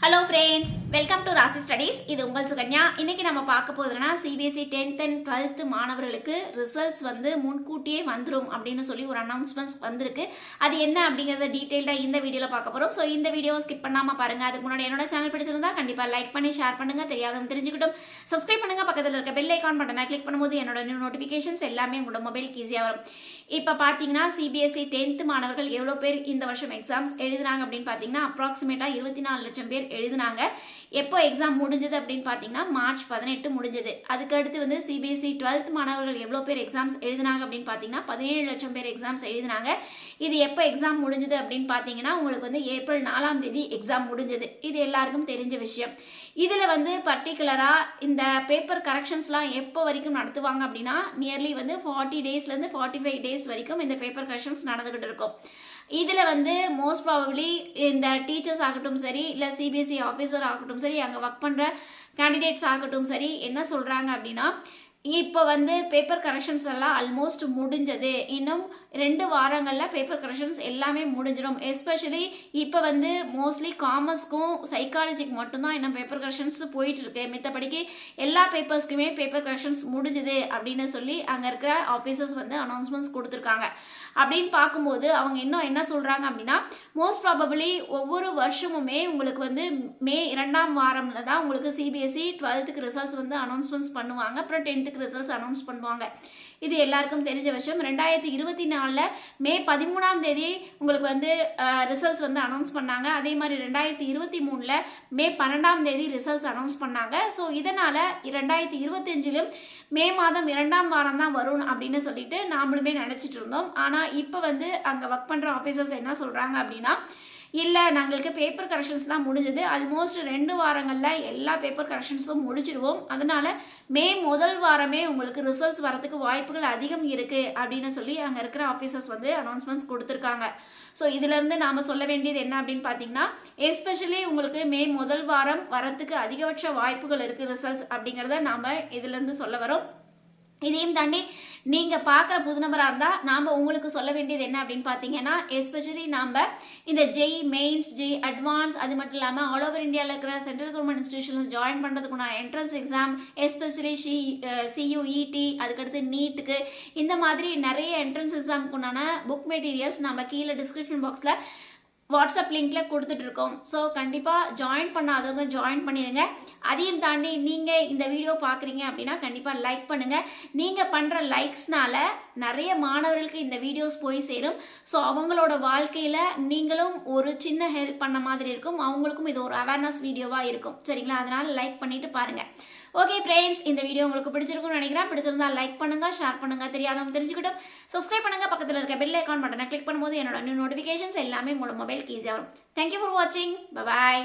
Hello friends, welcome to ராசி studies. இது உங்கள் சுகன்யா. இன்னைக்கு நம்ம பார்க்க போதுன்னா சிபிஎஸ்சி 10th and 12th மாணவர்களுக்கு ரிசல்ட்ஸ் முன்கூட்டியே வந்துடும் அப்படின்னு சொல்லி ஒரு அனௌன்ஸ்மெண்ட்ஸ் வந்திருக்கு. அது என்ன அப்படிங்கிறத டீட்டெயில்டாக இந்த வீடியோவில் பார்க்க போகிறோம். ஸோ இந்த வீடியோவை ஸ்கிப் பண்ணாமல் பாருங்கள். அதுக்கு முன்னாடி என்னோட சேனல் பிடிச்சிருந்தா கண்டிப்பாக லைக் பண்ணி ஷேர் பண்ணுங்கள். தெரியாதவங்க தெரிஞ்சுக்கிட்டும் சப்ஸ்கிரைப் பண்ணுங்கள். பக்கத்தில் இருக்க பெல் ஐக்கான் பட்டனை கிளிக் பண்ணும்போது என்னோட நியூ நோட்டிஃபிகேஷன்ஸ் எல்லாமே உங்களோட மொபைலுக்கு ஈஸியாக வரும். இப்போ பார்த்தீங்கன்னா சிபிஎஸ்சி 10th மாணவர்கள் எவ்வளோ பேர் இந்த வருஷம் எக்ஸாம்ஸ் எழுதுனாங்க அப்படின்னு பார்த்தீங்கன்னா அப்ராக்சிமேட்டாக 24 லட்சம் பேர் எழுதுனாங்க. எப்போ எக்ஸாம் முடிஞ்சது அப்படின்னு பார்த்தீங்கன்னா மார்ச் 18 முடிஞ்சது. அதுக்கு அடுத்து சிபிஎஸ்சி 12th மாணவர்கள் எவ்வளோ பேர் எக்ஸாம்ஸ் எழுதினாங்க அப்படின்னு பார்த்தீங்கன்னா 17 லட்சம் பேர் எக்ஸாம்ஸ் எழுதினாங்க. இது எப்போ எக்ஸாம் முடிஞ்சது அப்படின்னு பார்த்தீங்கன்னா உங்களுக்கு ஏப்ரல் 4ஆம் தேதி எக்ஸாம் முடிஞ்சது. இது எல்லாருக்கும் தெரிஞ்ச விஷயம். இதில் பர்டிகுலராக இந்த பேப்பர் கரெக்ஷன்ஸ்லாம் எப்போ வரைக்கும் நடத்துவாங்க அப்படின்னா நியர்லி 40 டேஸ்லேருந்து 45 டேஸ் வரைக்கும் இந்த பேப்பர் கரெக்ஷன்ஸ் நடந்துகிட்டு இருக்கும். இதில் மோஸ்ட் ப்ராபப்ளி இந்த டீச்சர்ஸ் ஆகட்டும் சரி, இல்லை சிபிஎஸ்சி ஆஃபீஸர் ஆகட்டும் சரி, அங்கே ஒர்க் பண்ணுற கேண்டிடேட்ஸ் ஆகட்டும் சரி, என்ன சொல்கிறாங்க அப்படின்னா இப்போ பேப்பர் கரெக்ஷன்ஸ் எல்லாம் ஆல்மோஸ்ட் முடிஞ்சது. இன்னும் 2 வாரங்களில் பேப்பர் கரெக்ஷன்ஸ் எல்லாமே முடிஞ்சிடும். எஸ்பெஷலி இப்போ மோஸ்ட்லி காமர்ஸ்க்கும் சைக்காலஜிக்கு மட்டும்தான் இன்னும் பேப்பர் கரெக்ஷன்ஸ் போயிட்டு இருக்கு. மித்தபடிக்கு எல்லா பேப்பர்ஸ்க்குமே பேப்பர் கரெக்ஷன்ஸ் முடிஞ்சுது அப்படின்னு சொல்லி அங்கே இருக்கிற ஆஃபீஸர்ஸ் அனௌன்ஸ்மெண்ட்ஸ் கொடுத்துருக்காங்க. அப்படின்னு பார்க்கும்போது அவங்க இன்னும் என்ன சொல்கிறாங்க அப்படின்னா மோஸ்ட் ப்ராபபிளி ஒவ்வொரு வருஷமுமே உங்களுக்கு மே 2ஆம் வாரம்ல தான் உங்களுக்கு சிபிஎஸ்சி 12th ரிசல்ட்ஸ் அனௌன்ஸ்மெண்ட்ஸ் பண்ணுவாங்க. அப்புறம் 10th ரிசல்ட்ஸ் அனௌன்ஸ் பண்ணுவாங்க. இது எல்லாருக்கும் தெரிஞ்ச விஷயம். 2024 மே 13ஆம் தேதி உங்களுக்கு ரிசல்ட்ஸ் அனௌன்ஸ் பண்ணாங்க. அதே மாதிரி 2023 மே 12ஆம் தேதி ரிசல்ட்ஸ் அனௌன்ஸ் பண்ணாங்க. ஸோ இதனால 2025 மே மாதம் 2ஆம் வாரம் தான் வரும் அப்படின்னு சொல்லிட்டு நாமளுமே நினைச்சிட்டு இருந்தோம். ஆனால் இப்போ அங்கே ஒர்க் பண்ணுற ஆஃபீஸர்ஸ் என்ன சொல்றாங்க அப்படின்னா இல்லை, நாங்களுக்கு பேப்பர் கரெக்ஷன்ஸ்லாம் முடிஞ்சது. ஆல்மோஸ்ட் 2 வாரங்களில் எல்லா பேப்பர் கரெக்ஷன்ஸும் முடிச்சிடுவோம். அதனால மே முதல் வாரமே உங்களுக்கு ரிசல்ட்ஸ் வரதுக்கு வாய்ப்புகள் அதிகம் இருக்குது அப்படின்னு சொல்லி அங்கே இருக்கிற ஆஃபீஸர்ஸ் அனௌன்ஸ்மெண்ட்ஸ் கொடுத்துருக்காங்க. ஸோ இதிலேருந்து நாம் சொல்ல வேண்டியது என்ன அப்படின்னு பார்த்தீங்கன்னா எஸ்பெஷலி உங்களுக்கு மே முதல் வாரம் வரத்துக்கு அதிகபட்ச வாய்ப்புகள் இருக்குது ரிசல்ட்ஸ் அப்படிங்கிறத நாம் இதிலேருந்து சொல்ல வரோம். இதையும் தாண்டி நீங்கள் பார்க்குற புது நபராக இருந்தால் நாம் உங்களுக்கு சொல்ல வேண்டியது என்ன அப்படின்னு பார்த்தீங்கன்னா எஸ்பெஷலி நாம் இந்த ஜெய் மெயின்ஸ், ஜெய் அட்வான்ஸ், அது மட்டும் இல்லாமல் ஆல் ஓவர் இந்தியாவில் இருக்கிற சென்ட்ரல் கவர்மெண்ட் இன்ஸ்டிடியூஷன்ஸ் ஜாயின் பண்ணுறதுக்குன்னா என்ட்ரன்ஸ் எக்ஸாம், எஸ்பெஷலி சியூஇடி, அதுக்கடுத்து நீட்டுக்கு, இந்த மாதிரி நிறைய என்ட்ரன்ஸ் எக்ஸாமுக்குண்டான புக் மெட்டீரியல்ஸ் நம்ம கீழே டிஸ்கிரிப்ஷன் பாக்ஸில் வாட்ஸ்அப் லிங்க்ல கொடுத்துட்டு இருக்கோம். ஸோ கண்டிப்பாக ஜாயின் பண்ணாதவங்க ஜாயின் பண்ணிடுங்க. அதையும் தாண்டி நீங்கள் இந்த வீடியோ பார்க்குறீங்க அப்படின்னா கண்டிப்பாக லைக் பண்ணுங்கள். நீங்கள் பண்ணுற லைக்ஸ்னால நிறைய மாணவர்களுக்கு இந்த வீடியோஸ் போய் சேரும். ஸோ அவங்களோட வாழ்க்கையில் நீங்களும் ஒரு சின்ன ஹெல்ப் பண்ண மாதிரி இருக்கும். அவங்களுக்கும் இது ஒரு அவேர்னஸ் வீடியோவாக இருக்கும். சரிங்களா? அதனால் லைக் பண்ணிட்டு பாருங்கள். ஓகே ஃப்ரெண்ட்ஸ், இந்த வீடியோ உங்களுக்கு பிடிச்சிருக்கும்னு நினைக்கிறேன். பிடிச்சிருந்தா லைக் பண்ணுங்க, ஷேர் பண்ணுங்க. தெரியாதவங்க தெரிஞ்சுக்கிட்டும் சப்ஸ்கிரைப் பண்ணுங்க. பக்கத்தில் இருக்க பெல் ஐக்கான் பட்டனை கிளிக் பண்ணும்போது என்னோட நியூ நோட்டிஃபிகேஷன்ஸ் எல்லாமே உங்களோட மொபைலுக்கு ஈஸியாக வரும். தேங்க்யூ ஃபார் வாட்சிங். பை.